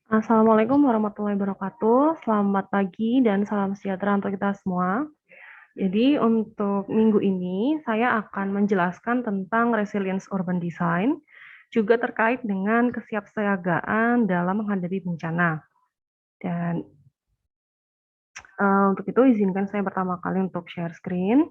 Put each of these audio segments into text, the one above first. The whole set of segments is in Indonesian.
Assalamualaikum warahmatullahi wabarakatuh. Selamat pagi dan salam sejahtera untuk kita semua. Jadi untuk minggu ini saya akan menjelaskan tentang resilience urban design, juga terkait dengan kesiapsiagaan dalam menghadapi bencana. Dan untuk itu izinkan saya pertama kali untuk share screen.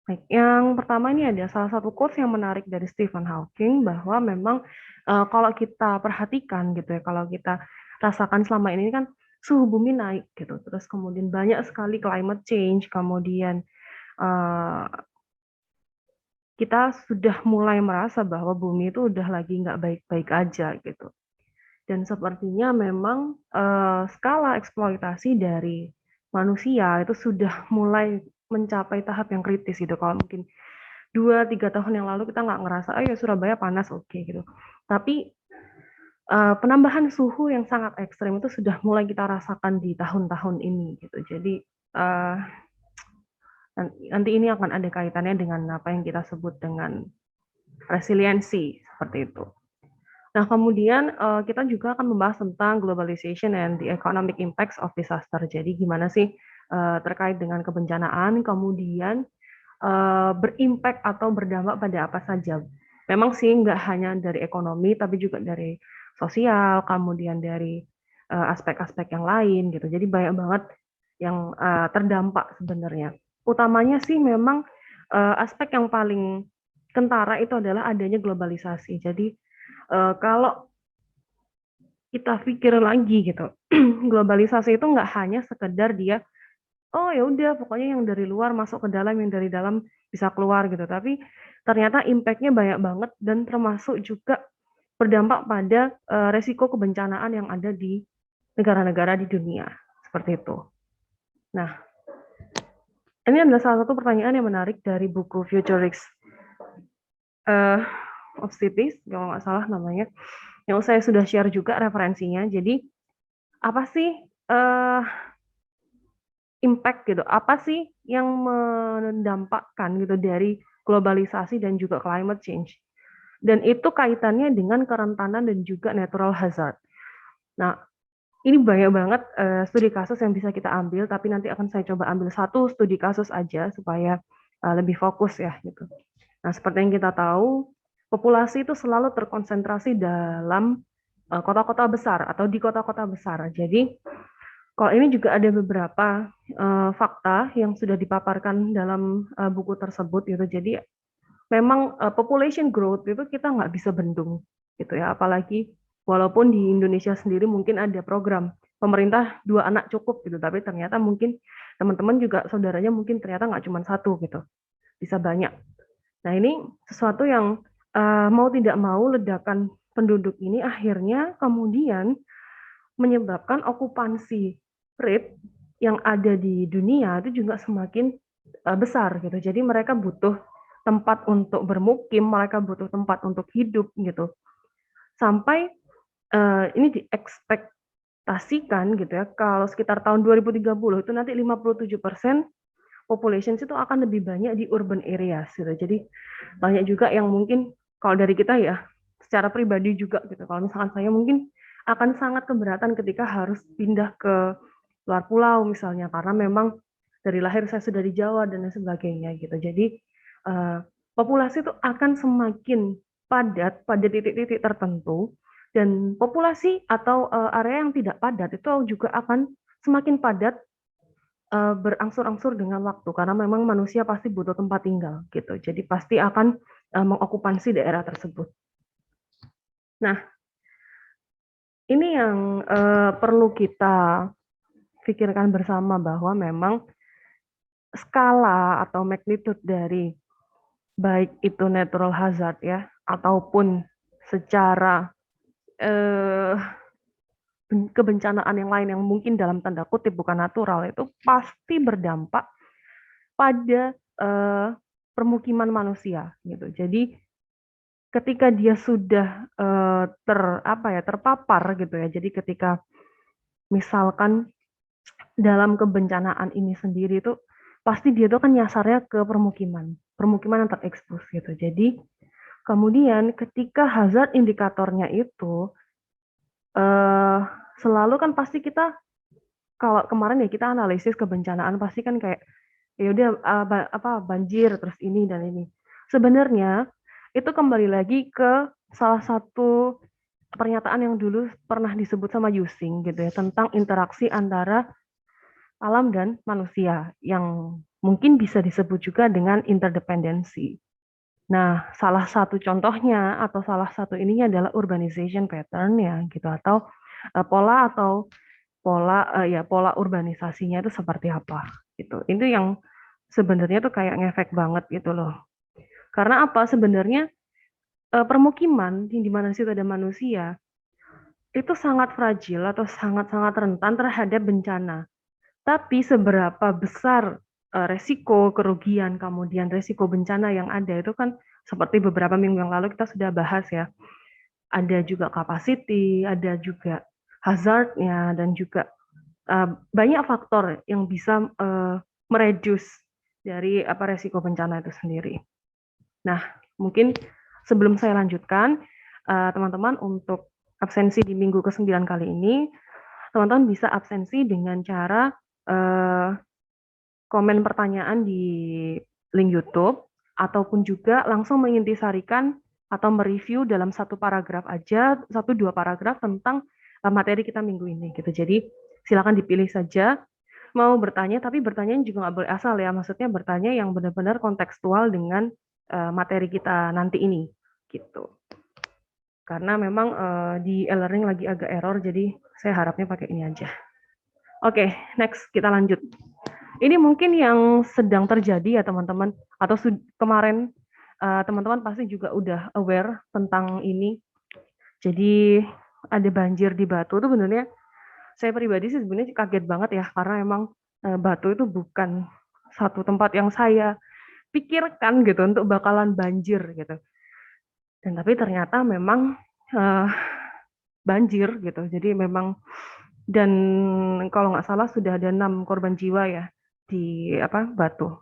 Baik, yang pertama ini ada salah satu quotes yang menarik dari Stephen Hawking bahwa memang kalau kita perhatikan gitu ya, kalau kita rasakan selama ini kan suhu bumi naik gitu, terus kemudian banyak sekali climate change, kemudian eh, kita sudah mulai merasa bahwa bumi itu udah lagi nggak baik-baik aja gitu. Dan sepertinya memang skala eksploitasi dari manusia itu sudah mulai mencapai tahap yang kritis gitu. Kalau mungkin 2-3 tahun yang lalu kita nggak ngerasa, oh ya Surabaya panas, oke gitu. Tapi penambahan suhu yang sangat ekstrim itu sudah mulai kita rasakan di tahun-tahun ini gitu. Jadi uh, nanti ini akan ada kaitannya dengan apa yang kita sebut dengan resiliensi seperti itu. Nah, kemudian kita juga akan membahas tentang globalization and the economic impacts of disaster. Jadi gimana sih terkait dengan kebencanaan, kemudian berimpact atau berdampak pada apa saja. Memang sih nggak hanya dari ekonomi, tapi juga dari sosial, kemudian dari aspek-aspek yang lain gitu. Jadi banyak banget yang terdampak sebenarnya. Utamanya sih memang aspek yang paling kentara itu adalah adanya globalisasi. Jadi kalau kita pikir lagi gitu, globalisasi itu nggak hanya sekedar dia oh ya udah pokoknya yang dari luar masuk ke dalam, yang dari dalam bisa keluar gitu. Tapi ternyata impact-nya banyak banget dan termasuk juga berdampak pada resiko kebencanaan yang ada di negara-negara di dunia. Seperti itu. Nah, ini adalah salah satu pertanyaan yang menarik dari buku Futurists uh, of Cities, kalau nggak salah namanya, yang saya sudah share juga referensinya. Jadi, apa sih uh, impact gitu? Apa sih yang mendampakkan gitu dari globalisasi dan juga climate change? Dan itu kaitannya dengan kerentanan dan juga natural hazard. Nah, ini banyak banget studi kasus yang bisa kita ambil, tapi nanti akan saya coba ambil satu studi kasus aja supaya lebih fokus ya gitu. Nah, seperti yang kita tahu, populasi itu selalu terkonsentrasi dalam kota-kota besar atau di kota-kota besar. Jadi, kalau ini juga ada beberapa fakta yang sudah dipaparkan dalam buku tersebut gitu. Jadi memang population growth itu kita nggak bisa bendung gitu ya. Apalagi walaupun di Indonesia sendiri mungkin ada program pemerintah 2 anak cukup gitu, tapi ternyata mungkin teman-teman juga saudaranya mungkin ternyata nggak cuma satu gitu, bisa banyak. Nah ini sesuatu yang mau tidak mau ledakan penduduk ini akhirnya kemudian menyebabkan okupansi rate yang ada di dunia itu juga semakin besar gitu. Jadi mereka butuh tempat untuk bermukim, mereka butuh tempat untuk hidup gitu. Sampai ini diekspektasikan gitu ya, kalau sekitar tahun 2030 itu nanti 57% population itu akan lebih banyak di urban areas gitu. Jadi banyak juga yang mungkin kalau dari kita ya secara pribadi juga gitu. Kalau misalkan saya mungkin akan sangat keberatan ketika harus pindah ke luar pulau misalnya karena memang dari lahir saya sudah di Jawa dan lain sebagainya gitu. Jadi populasi itu akan semakin padat pada titik-titik tertentu dan populasi atau area yang tidak padat itu juga akan semakin padat berangsur-angsur dengan waktu karena memang manusia pasti butuh tempat tinggal gitu. Jadi pasti akan mengokupansi daerah tersebut. Nah, ini yang perlu kita pikirkan bersama bahwa memang skala atau magnitude dari baik itu natural hazard ya ataupun secara eh, kebencanaan yang lain yang mungkin dalam tanda kutip bukan natural itu pasti berdampak pada permukiman manusia gitu. Jadi ketika dia sudah terpapar gitu ya. Jadi ketika misalkan dalam kebencanaan ini sendiri itu pasti dia tuh kan nyasarnya ke permukiman yang terekspos gitu. Jadi kemudian ketika hazard indikatornya itu eh, selalu kan pasti kita, kalau kemarin ya kita analisis kebencanaan pasti kan kayak ya udah apa banjir terus ini dan ini. Sebenarnya itu kembali lagi ke salah satu pernyataan yang dulu pernah disebut sama Yusing gitu ya, tentang interaksi antara alam dan manusia yang mungkin bisa disebut juga dengan interdependensi. Nah, salah satu contohnya atau salah satu ininya adalah urbanization pattern ya gitu, atau pola pola urbanisasinya itu seperti apa gitu. Itu yang sebenarnya tuh kayak ngefek banget gitu loh. Karena apa? Sebenarnya permukiman di mana situ ada manusia itu sangat fragil atau sangat-sangat rentan terhadap bencana. Tapi seberapa besar resiko kerugian, kemudian resiko bencana yang ada itu kan seperti beberapa minggu yang lalu kita sudah bahas ya. Ada juga capacity, ada juga hazardnya, dan juga banyak faktor yang bisa mereduce dari apa resiko bencana itu sendiri. Nah, mungkin sebelum saya lanjutkan, teman-teman untuk absensi di minggu ke-9 kali ini, teman-teman bisa absensi dengan cara eh, komen pertanyaan di link YouTube, ataupun juga langsung mengintisarikan atau mereview dalam satu paragraf aja, satu dua paragraf tentang materi kita minggu ini gitu. Jadi silakan dipilih saja mau bertanya, tapi bertanya juga nggak boleh asal ya, maksudnya bertanya yang benar-benar kontekstual dengan materi kita nanti ini gitu. Karena memang di e-learning lagi agak error, jadi saya harapnya pakai ini aja. Oke, next kita lanjut. Ini mungkin yang sedang terjadi ya teman-teman, atau kemarin teman-teman pasti juga udah aware tentang ini. Jadi ada banjir di Batu tuh benernya saya pribadi sih sebenarnya kaget banget ya, karena emang Batu itu bukan satu tempat yang saya pikirkan gitu untuk bakalan banjir gitu. Dan tapi ternyata memang uh, banjir gitu. Jadi memang, dan kalau nggak salah sudah ada 6 korban jiwa ya di apa Batu.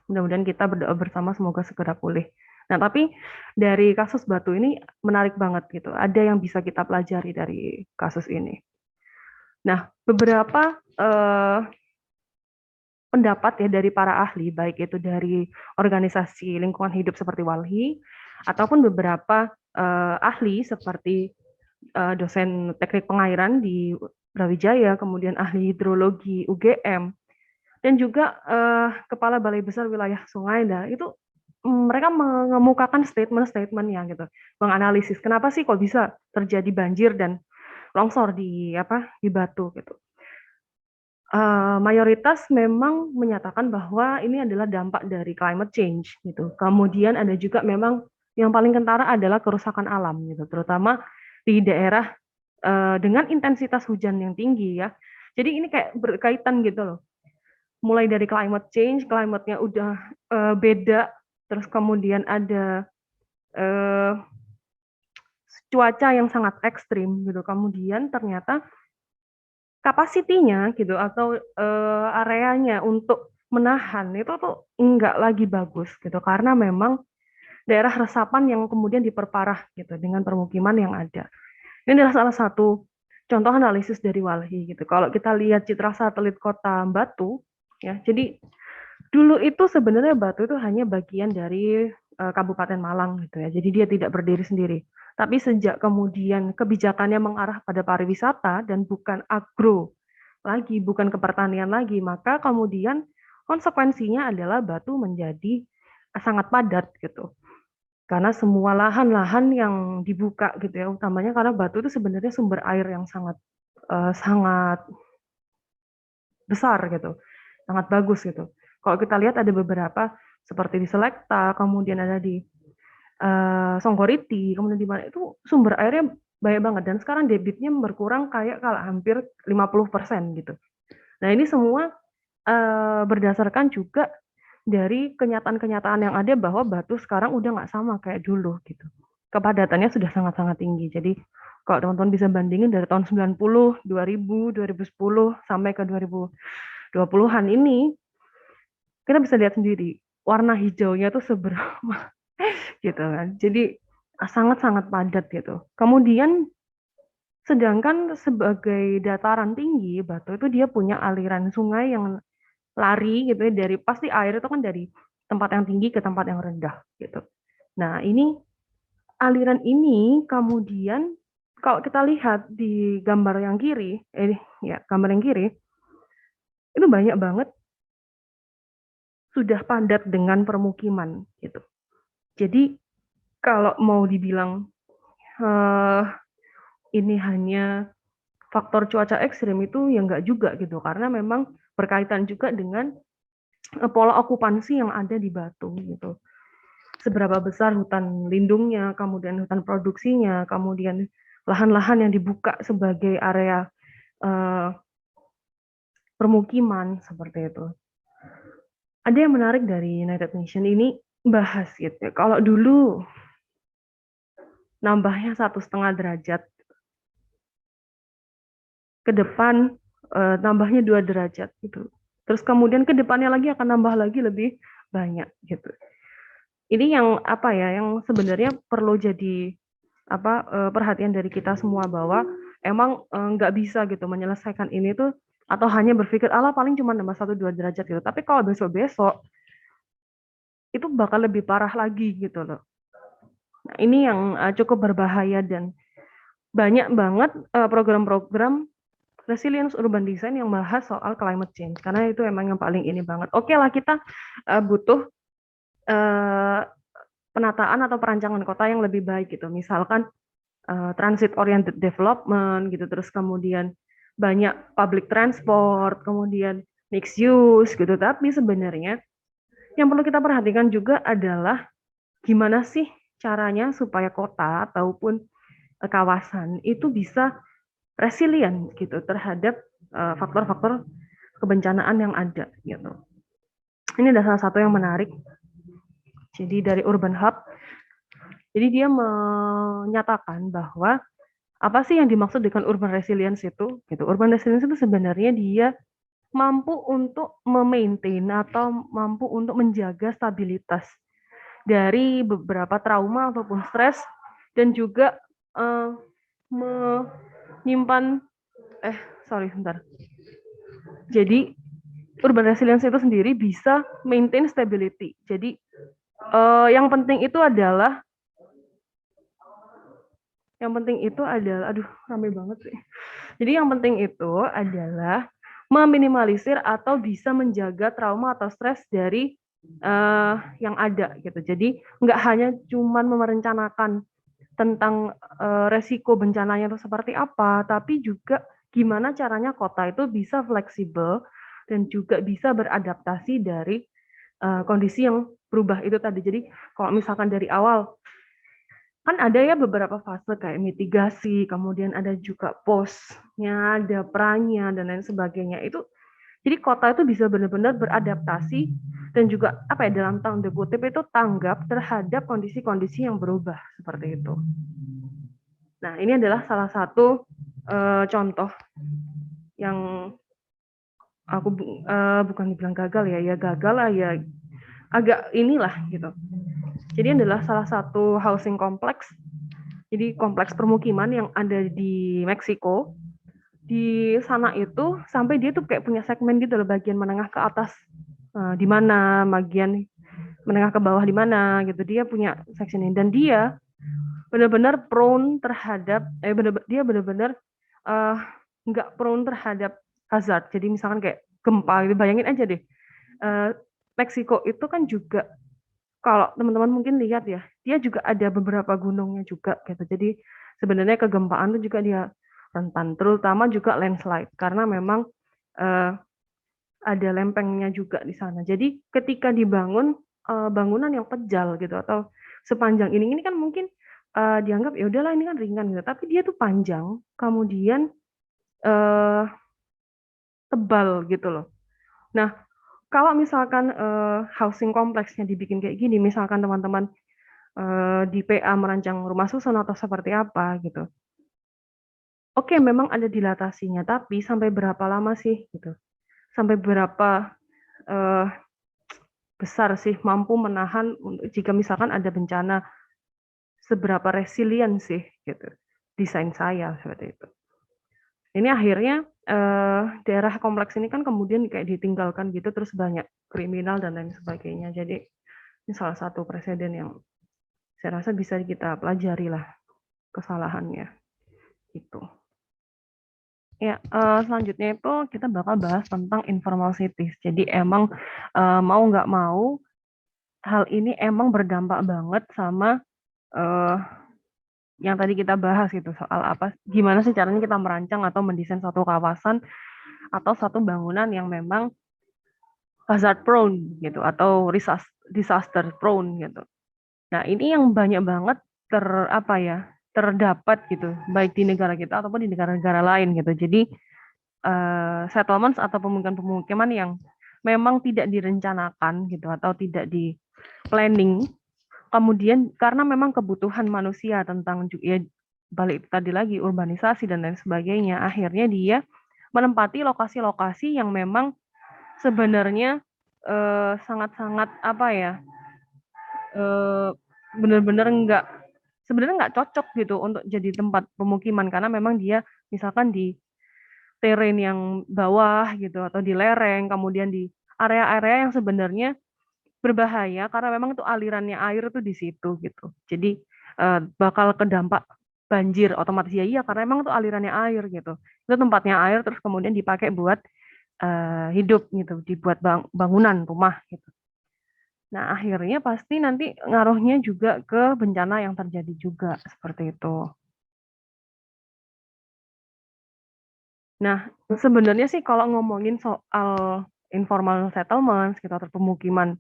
Mudah-mudahan kita berdoa bersama semoga segera pulih. Nah, tapi dari kasus Batu ini menarik banget gitu. Ada yang bisa kita pelajari dari kasus ini. Nah, beberapa pendapat ya dari para ahli, baik itu dari organisasi lingkungan hidup seperti WALHI, ataupun beberapa ahli seperti dosen teknik pengairan di Brawijaya, kemudian ahli hidrologi UGM, dan juga kepala Balai Besar Wilayah Sungai. Nah, itu mereka mengemukakan statement-statementnya gitu, menganalisis kenapa sih kok bisa terjadi banjir dan longsor di Batu gitu. Mayoritas memang menyatakan bahwa ini adalah dampak dari climate change gitu. Kemudian ada juga memang yang paling kentara adalah kerusakan alam gitu, terutama di daerah dengan intensitas hujan yang tinggi ya. Jadi ini kayak berkaitan gitu loh. Mulai dari climate change, climate-nya udah beda, terus kemudian ada uh, cuaca yang sangat ekstrim gitu. Kemudian ternyata kapasitinya gitu atau areanya untuk menahan itu tuh enggak lagi bagus gitu, karena memang daerah resapan yang kemudian diperparah gitu dengan permukiman yang ada. Ini adalah salah satu contoh analisis dari WALHI gitu. Kalau kita lihat citra satelit kota Batu ya, jadi dulu itu sebenarnya Batu itu hanya bagian dari Kabupaten Malang gitu ya. Jadi dia tidak berdiri sendiri. Tapi sejak kemudian kebijakannya mengarah pada pariwisata dan bukan agro lagi, bukan ke pertanian lagi, maka kemudian konsekuensinya adalah Batu menjadi sangat padat gitu. Karena semua lahan-lahan yang dibuka gitu ya, utamanya karena Batu itu sebenarnya sumber air yang sangat besar gitu, sangat bagus gitu. Kalau kita lihat ada beberapa seperti di Selekta, kemudian ada di Songgoriti, kemudian di mana itu sumber airnya banyak banget, dan sekarang debitnya berkurang kayak kalau hampir 50% gitu. Nah, ini semua berdasarkan juga dari kenyataan-kenyataan yang ada bahwa Batu sekarang udah nggak sama kayak dulu gitu. Kepadatannya sudah sangat-sangat tinggi. Jadi kalau teman-teman bisa bandingin dari tahun 90, 2000, 2010 sampai ke 2020-an ini, kita bisa lihat sendiri warna hijaunya tuh seberapa gitu kan. Jadi sangat-sangat padat gitu. Kemudian Sedangkan sebagai dataran tinggi, Batu itu dia punya aliran sungai yang lari gitu ya dari pasti air itu kan dari tempat yang tinggi ke tempat yang rendah gitu. Nah, ini aliran ini kemudian kalau kita lihat di gambar yang kiri, ya gambar yang kiri itu banyak banget sudah padat dengan permukiman gitu. Jadi kalau mau dibilang eh, ini hanya faktor cuaca ekstrim itu ya enggak juga gitu karena memang berkaitan juga dengan pola okupansi yang ada di Batu gitu. Seberapa besar hutan lindungnya, kemudian hutan produksinya, kemudian lahan-lahan yang dibuka sebagai area eh, permukiman seperti itu. Ada yang menarik dari United Nations ini bahas gitu. Kalau dulu nambahnya 1,5 derajat, ke depan nambahnya 2 derajat gitu. Terus kemudian ke depannya lagi akan nambah lagi lebih banyak gitu. Ini yang apa ya, yang sebenarnya perlu jadi perhatian dari kita semua bahwa emang nggak bisa gitu menyelesaikan ini tuh atau hanya berpikir Allah paling cuma nambah 1-2 derajat gitu. Tapi kalau besok-besok itu bakal lebih parah lagi gitu loh. Nah, ini yang cukup berbahaya dan banyak banget program-program resilience urban design yang bahas soal climate change karena itu emang yang paling ini banget. Oke lah kita butuh uh, penataan atau perancangan kota yang lebih baik gitu. Misalkan transit oriented development gitu, terus kemudian banyak public transport, kemudian mixed use gitu. Tapi sebenarnya yang perlu kita perhatikan juga adalah gimana sih caranya supaya kota ataupun kawasan itu bisa resilient gitu terhadap faktor-faktor kebencanaan yang ada gitu. Ini adalah salah satu yang menarik. Jadi dari Urban Hub, jadi dia menyatakan bahwa apa sih yang dimaksud dengan urban resilience itu? Gitu. Urban resilience itu sebenarnya dia mampu untuk memaintain atau mampu untuk menjaga stabilitas dari beberapa trauma ataupun stres dan juga menyimpan sorry sebentar. Jadi urban resilience itu sendiri bisa maintain stability. Jadi yang penting itu adalah aduh ramai banget sih. Jadi yang penting itu adalah meminimalisir atau bisa menjaga trauma atau stres dari yang ada gitu. Jadi nggak hanya cuman merencanakan tentang resiko bencananya itu seperti apa, tapi juga gimana caranya kota itu bisa fleksibel dan juga bisa beradaptasi dari kondisi yang berubah itu tadi. Jadi kalau misalkan dari awal kan ada ya beberapa fase kayak mitigasi, kemudian ada juga posnya, ada perannya dan lain sebagainya. Itu jadi kota itu bisa benar-benar beradaptasi dan juga apa ya dalam tanda kutip itu tanggap terhadap kondisi-kondisi yang berubah seperti itu. Nah, ini adalah salah satu contoh yang aku bukan dibilang gagal ya gagal lah ya agak inilah gitu. Jadi adalah salah satu housing kompleks. Jadi kompleks permukiman yang ada di Meksiko. Di sana itu sampai dia tuh kayak punya segmen gitu loh, bagian menengah ke atas di mana, bagian menengah ke bawah di mana gitu. Dia punya section ini dan dia benar-benar prone terhadap dia benar-benar nggak prone terhadap hazard. Jadi misalkan kayak gempa gitu, bayangin aja deh. Meksiko itu kan juga kalau teman-teman mungkin lihat ya, dia juga ada beberapa gunungnya juga gitu. Jadi sebenarnya kegempaan itu juga dia rentan, terutama juga landslide karena memang ada lempengnya juga di sana. Jadi ketika dibangun bangunan yang pejal gitu atau sepanjang ini kan mungkin dianggap ya udahlah ini kan ringan gitu, tapi dia tuh panjang, kemudian tebal gitu loh. Nah, kalau misalkan housing kompleksnya dibikin kayak gini, misalkan teman-teman di PA merancang rumah susun atau seperti apa gitu. Oke, memang ada dilatasinya, tapi sampai berapa lama sih gitu? Sampai berapa besar sih mampu menahan jika misalkan ada bencana, seberapa resilient sih gitu. desain saya seperti itu. Ini akhirnya daerah kompleks ini kan kemudian kayak ditinggalkan gitu, terus banyak kriminal dan lain sebagainya. Jadi ini salah satu presiden yang saya rasa bisa kita pelajari lah kesalahannya gitu. Ya, selanjutnya itu kita bakal bahas tentang informal cities. Jadi emang mau nggak mau hal ini emang berdampak banget sama eh, yang tadi kita bahas gitu soal apa, gimana sih caranya kita merancang atau mendesain satu kawasan atau satu bangunan yang memang hazard prone gitu atau disaster prone gitu. Nah, ini yang banyak banget apa ya, terdapat gitu, baik di negara kita ataupun di negara-negara lain gitu. Jadi settlements atau pemukiman-pemukiman yang memang tidak direncanakan gitu atau tidak di planning, kemudian karena memang kebutuhan manusia tentang ya balik tadi lagi urbanisasi dan lain sebagainya, akhirnya dia menempati lokasi-lokasi yang memang sebenarnya sangat-sangat apa ya, benar-benar sebenarnya nggak cocok gitu untuk jadi tempat pemukiman karena memang dia misalkan di terrain yang bawah gitu atau di lereng, kemudian di area-area yang sebenarnya berbahaya karena memang itu alirannya air tuh di situ gitu. Jadi bakal kedampak banjir otomatis ya iya karena memang itu alirannya air gitu. Itu tempatnya air terus kemudian dipakai buat hidup gitu, dibuat bangunan rumah gitu. Nah, akhirnya pasti nanti ngaruhnya juga ke bencana yang terjadi juga seperti itu. Nah, sebenarnya sih kalau ngomongin soal informal settlements gitu atau pemukiman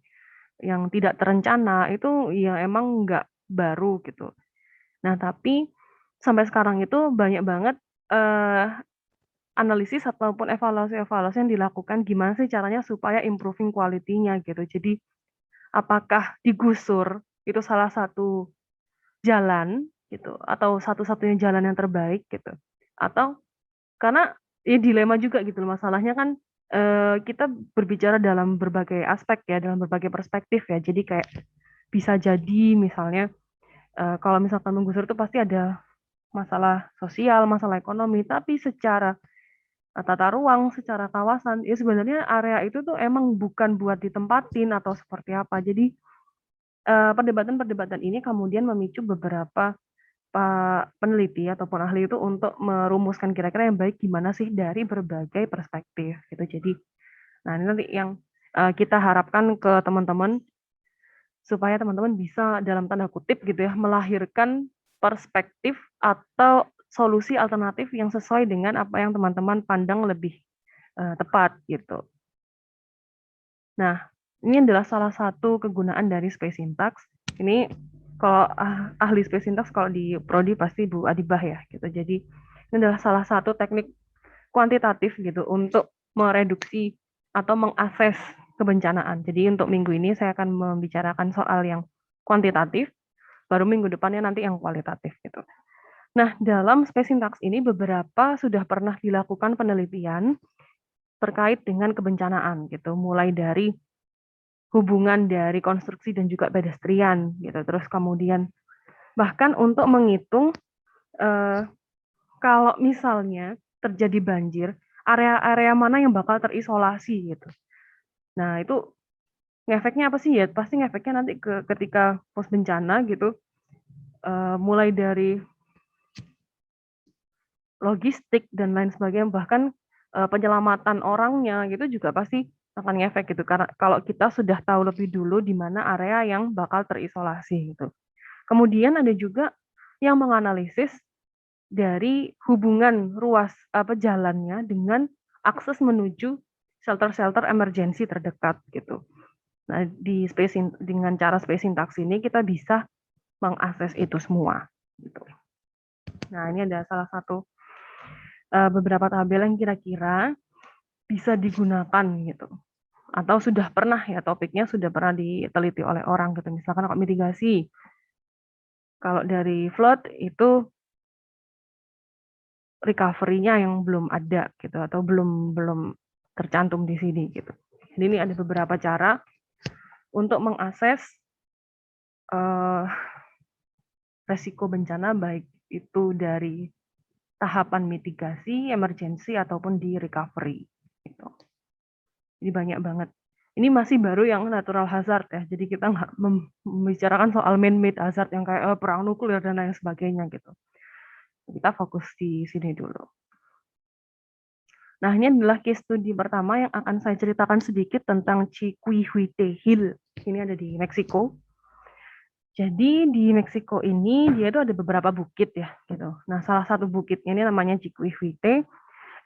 yang tidak terencana itu ya emang nggak baru gitu. Nah, tapi sampai sekarang itu banyak banget eh, analisis ataupun evaluasi-evaluasi yang dilakukan gimana sih caranya supaya improving quality-nya gitu. Jadi apakah digusur itu salah satu jalan gitu atau satu-satunya jalan yang terbaik gitu. Atau karena ya dilema juga gitu loh, masalahnya kan kita berbicara dalam berbagai aspek ya, dalam berbagai perspektif ya. Jadi kayak bisa jadi misalnya kalau misalkan menggusur itu pasti ada masalah sosial, masalah ekonomi, tapi secara tata ruang, secara kawasan, ya sebenarnya area itu tuh emang bukan buat ditempatin atau seperti apa. Jadi perdebatan-perdebatan ini kemudian memicu beberapa peneliti ataupun ahli itu untuk merumuskan kira-kira yang baik gimana sih dari berbagai perspektif gitu. Jadi, nah ini nanti yang kita harapkan ke teman-teman supaya teman-teman bisa dalam tanda kutip gitu ya melahirkan perspektif atau solusi alternatif yang sesuai dengan apa yang teman-teman pandang lebih tepat gitu. Nah, ini adalah salah satu kegunaan dari space syntax. Ini kalau ahli space syntax kalau di prodi pasti Bu Adibah ya gitu. Jadi ini adalah salah satu teknik kuantitatif gitu untuk mereduksi atau mengakses kebencanaan. Jadi untuk minggu ini saya akan membicarakan soal yang kuantitatif, baru minggu depannya nanti yang kualitatif gitu. Nah, dalam space syntax ini beberapa sudah pernah dilakukan penelitian terkait dengan kebencanaan gitu, mulai dari hubungan dari konstruksi dan juga pedestrian gitu. Terus kemudian bahkan untuk menghitung eh, kalau misalnya terjadi banjir, area-area mana yang bakal terisolasi gitu. Nah, itu ngefeknya apa sih ya? Pasti ngefeknya nanti ketika pos bencana gitu, mulai dari logistik dan lain sebagainya, bahkan penyelamatan orangnya gitu juga pasti akan ngefek gitu. Karena kalau kita sudah tahu lebih dulu di mana area yang bakal terisolasi gitu. Kemudian ada juga yang menganalisis dari hubungan ruas apa jalannya dengan akses menuju shelter-shelter emergensi terdekat gitu. Nah, dengan cara space syntax ini kita bisa mengakses itu semua gitu. Nah, ini ada salah satu beberapa tabel yang kira-kira bisa digunakan gitu. Atau sudah pernah ya topiknya sudah pernah diteliti oleh orang gitu. Misalkan kalau mitigasi. Kalau dari flood itu recovery-nya yang belum ada gitu atau belum belum tercantum di sini gitu. Jadi ini ada beberapa cara untuk mengakses resiko bencana baik itu dari tahapan mitigasi, emergency, ataupun di recovery. Gitu. Jadi banyak banget. Ini masih baru yang natural hazard ya, jadi kita nggak membicarakan soal man-made hazard yang kayak perang nuklir dan lain sebagainya gitu. Kita fokus di sini dulu. Nah, ini adalah case study pertama yang akan saya ceritakan sedikit tentang Chiquihuite Hill. Ini ada di Meksiko. Jadi di Meksiko ini dia itu ada beberapa bukit ya, gitu. Nah, salah satu bukitnya ini namanya Chiquihuite.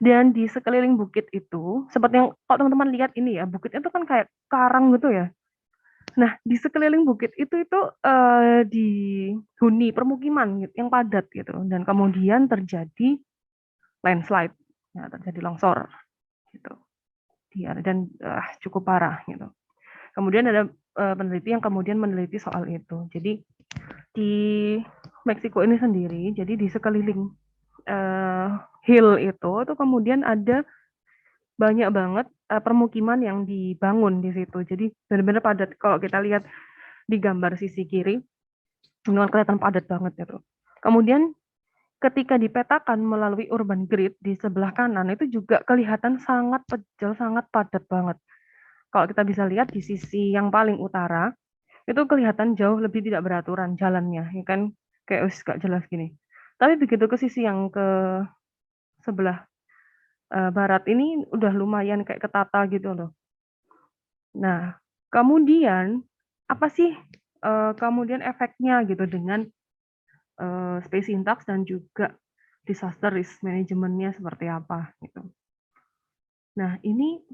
Dan di sekeliling bukit itu, seperti yang kalau teman-teman lihat ini ya, bukitnya itu kan kayak karang gitu ya. Nah, di sekeliling bukit itu dihuni permukiman gitu, yang padat gitu. Dan kemudian terjadi landslide, ya, terjadi longsor gitu. Dan cukup parah gitu. Kemudian ada peneliti yang kemudian meneliti soal itu. Jadi di Meksiko ini sendiri, jadi di sekeliling hill itu kemudian ada banyak banget permukiman yang dibangun di situ. Jadi benar-benar padat. Kalau kita lihat di gambar sisi kiri, memang kelihatan padat banget itu. Kemudian ketika dipetakan melalui urban grid di sebelah kanan itu juga kelihatan sangat pejal, sangat padat banget. Kalau kita bisa lihat di sisi yang paling utara, itu kelihatan jauh lebih tidak beraturan jalannya, ya kan? Kayak gak jelas gini. Tapi begitu ke sisi yang ke sebelah barat ini udah lumayan kayak ketata gitu loh. Nah, kemudian apa sih kemudian efeknya gitu dengan space syntax dan juga disaster risk manajemennya seperti apa gitu. Nah, ini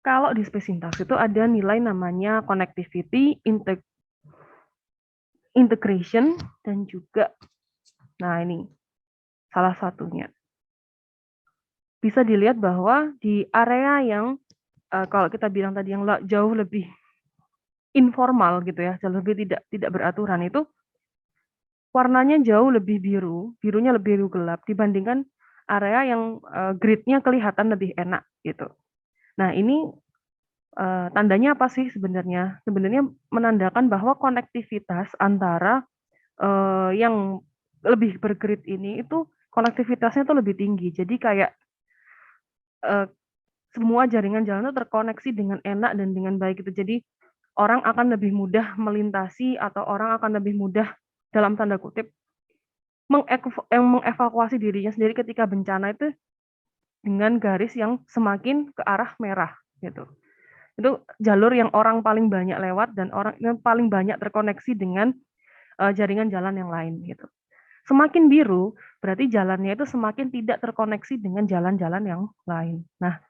kalau di space syntax itu ada nilai namanya connectivity, integration, dan juga, nah ini salah satunya. Bisa dilihat bahwa di area yang kalau kita bilang tadi yang jauh lebih informal gitu ya, jauh lebih tidak beraturan itu warnanya jauh lebih biru, birunya lebih biru gelap dibandingkan area yang gridnya kelihatan lebih enak gitu. Nah ini tandanya apa sih sebenarnya? Sebenarnya menandakan bahwa konektivitas antara yang lebih bergrid ini itu konektivitasnya tuh lebih tinggi. Jadi kayak semua jaringan jalan itu terkoneksi dengan enak dan dengan baik itu. Jadi orang akan lebih mudah melintasi atau orang akan lebih mudah dalam tanda kutip mengevakuasi dirinya sendiri ketika bencana itu dengan garis yang semakin ke arah merah gitu. Itu jalur yang orang paling banyak lewat dan orang yang paling banyak terkoneksi dengan jaringan jalan yang lain gitu. Semakin biru berarti jalannya itu semakin tidak terkoneksi dengan jalan-jalan yang lain. Nah,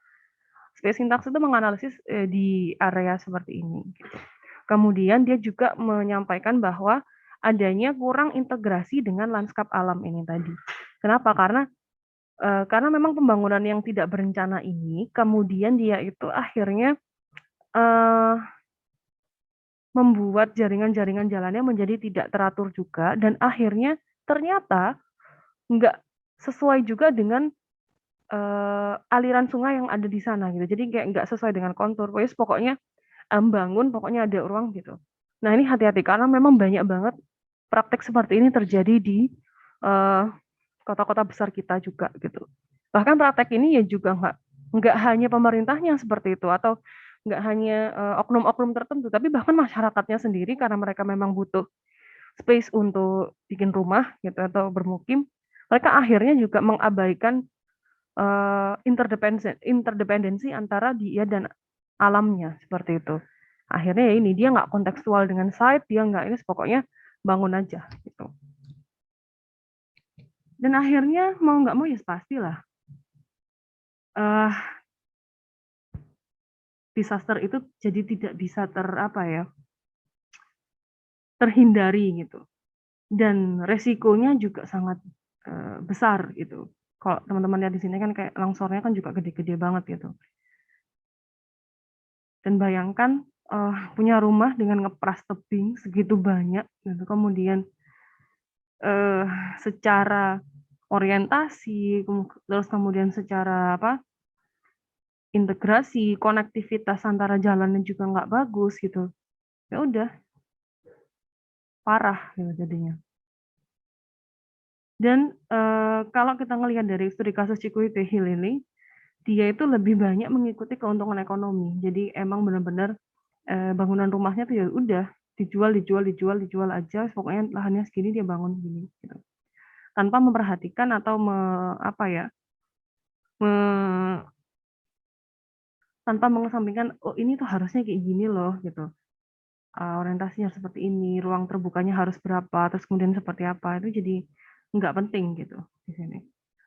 space syntax itu menganalisis di area seperti ini. Gitu. Kemudian dia juga menyampaikan bahwa adanya kurang integrasi dengan lanskap alam ini tadi. Kenapa? Karena memang pembangunan yang tidak berencana ini, kemudian dia itu akhirnya membuat jaringan-jaringan jalannya menjadi tidak teratur juga, dan akhirnya ternyata nggak sesuai juga dengan aliran sungai yang ada di sana gitu. Jadi kayak nggak sesuai dengan kontur. Pokoknya bangun, pokoknya ada ruang gitu. Nah ini hati-hati karena memang banyak banget praktek seperti ini terjadi di kota-kota besar kita juga gitu. Bahkan praktek ini ya juga nggak hanya pemerintahnya seperti itu atau nggak hanya oknum-oknum tertentu, tapi bahkan masyarakatnya sendiri karena mereka memang butuh space untuk bikin rumah gitu atau bermukim, mereka akhirnya juga mengabaikan interdependensi antara dia dan alamnya seperti itu. Akhirnya ya ini dia nggak kontekstual dengan site, dia nggak ini pokoknya bangun aja gitu. Dan akhirnya mau nggak mau ya pastilah disaster itu jadi tidak bisa terhindari gitu. Dan resikonya juga sangat besar gitu. Kalau teman-teman lihat di sini kan kayak longsornya kan juga gede-gede banget gitu. Dan bayangkan punya rumah dengan ngepras tebing segitu banyak gitu. Kemudian secara orientasi, terus kemudian secara integrasi, konektivitas antara jalannya juga nggak bagus gitu. Ya udah, parah gitu jadinya. Dan, kalau kita ngelihat dari studi kasus Cikui Tehil ini, dia itu lebih banyak mengikuti keuntungan ekonomi. Jadi emang benar-benar, bangunan rumahnya tuh ya udah dijual dijual dijual dijual aja, pokoknya lahannya segini dia bangun gini, gitu. Tanpa memperhatikan atau apa ya, me tanpa mengesampingkan, "Oh ini tuh harusnya kayak gini loh," gitu. Orientasinya seperti ini, ruang terbukanya harus berapa, terus kemudian seperti apa, itu jadi nggak penting gitu di sini.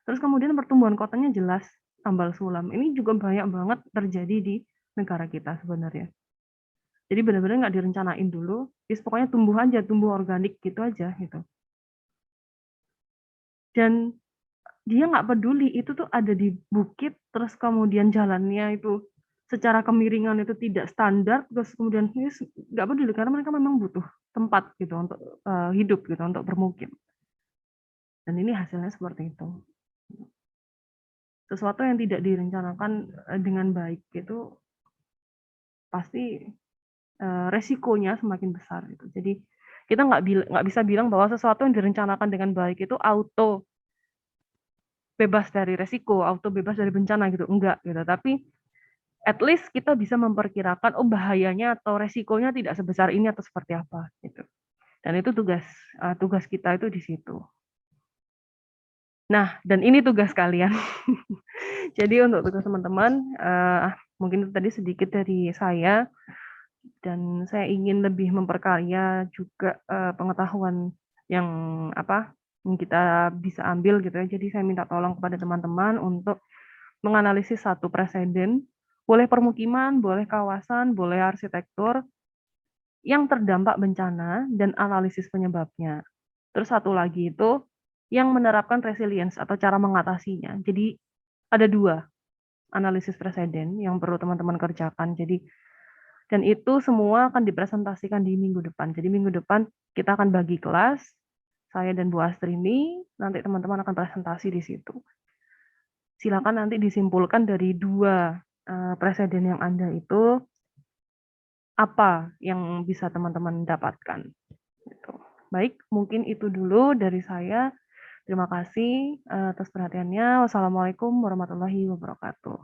Terus kemudian pertumbuhan kotanya jelas tambal sulam. Ini juga banyak banget terjadi di negara kita sebenarnya. Jadi benar-benar nggak direncanain dulu, pokoknya tumbuh aja, tumbuh organik gitu aja gitu. Dan dia nggak peduli itu tuh ada di bukit, terus kemudian jalannya itu secara kemiringan itu tidak standar, terus kemudian nggak peduli karena mereka memang butuh tempat gitu untuk hidup gitu, untuk bermukim. Dan ini hasilnya seperti itu. Sesuatu yang tidak direncanakan dengan baik itu pasti resikonya semakin besar gitu. Jadi kita nggak bisa bilang bahwa sesuatu yang direncanakan dengan baik itu auto bebas dari resiko, auto bebas dari bencana gitu, enggak gitu. Tapi at least kita bisa memperkirakan, oh bahayanya atau resikonya tidak sebesar ini atau seperti apa gitu. Dan itu tugas kita itu di situ. Nah, dan ini tugas kalian. Jadi untuk tugas teman-teman, mungkin itu tadi sedikit dari saya, dan saya ingin lebih memperkaya juga pengetahuan yang apa yang kita bisa ambil gitu ya. Jadi saya minta tolong kepada teman-teman untuk menganalisis satu preseden, boleh permukiman, boleh kawasan, boleh arsitektur yang terdampak bencana dan analisis penyebabnya. Terus satu lagi itu yang menerapkan resilience atau cara mengatasinya. Jadi ada dua analisis preseden yang perlu teman-teman kerjakan. Jadi dan itu semua akan dipresentasikan di minggu depan. Jadi minggu depan kita akan bagi kelas, saya dan Bu Astri ini, nanti teman-teman akan presentasi di situ. Silakan nanti disimpulkan dari dua presiden yang Anda itu, apa yang bisa teman-teman dapatkan. Gitu. Baik, mungkin itu dulu dari saya. Terima kasih atas perhatiannya. Wassalamualaikum warahmatullahi wabarakatuh.